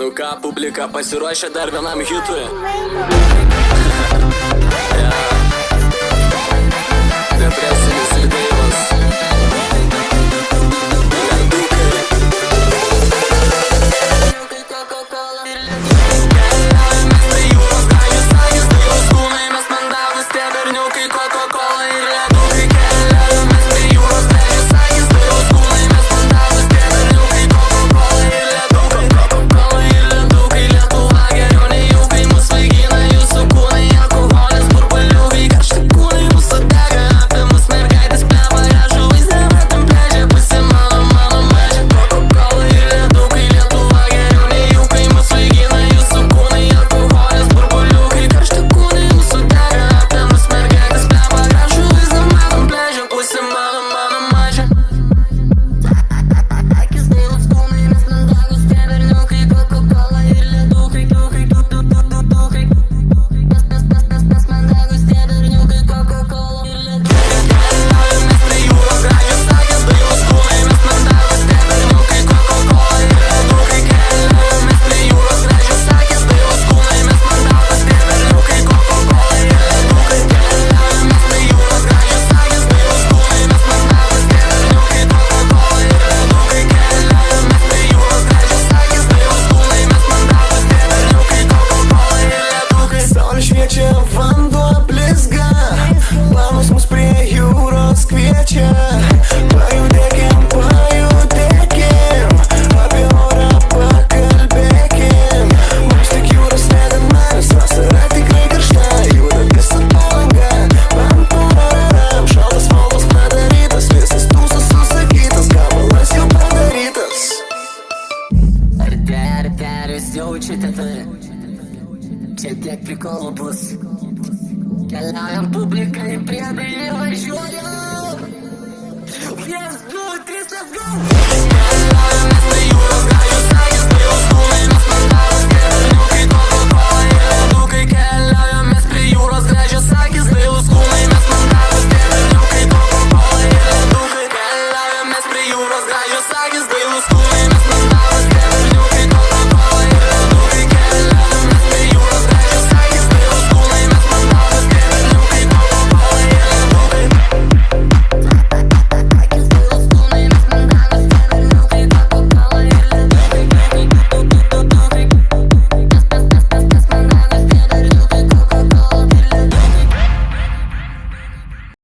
Nu ką, publika, pasiruošę dar vienam hitui? Depresinis judėjimas. Pajudėkim, apie orą pakalbėkim. Mums tik jūros nedina, nes vasara tikrai karšta. Juda visa palanga, pam-pararam. Šaltas valdas padarytas, visas tūsas susakytas, gabalas jau padarytas. Ar jūs jaučiate tai? Čia tiek prikolų bus. Keliaujam publikai prie bei važiuojam. 1, 2, 3, let's go!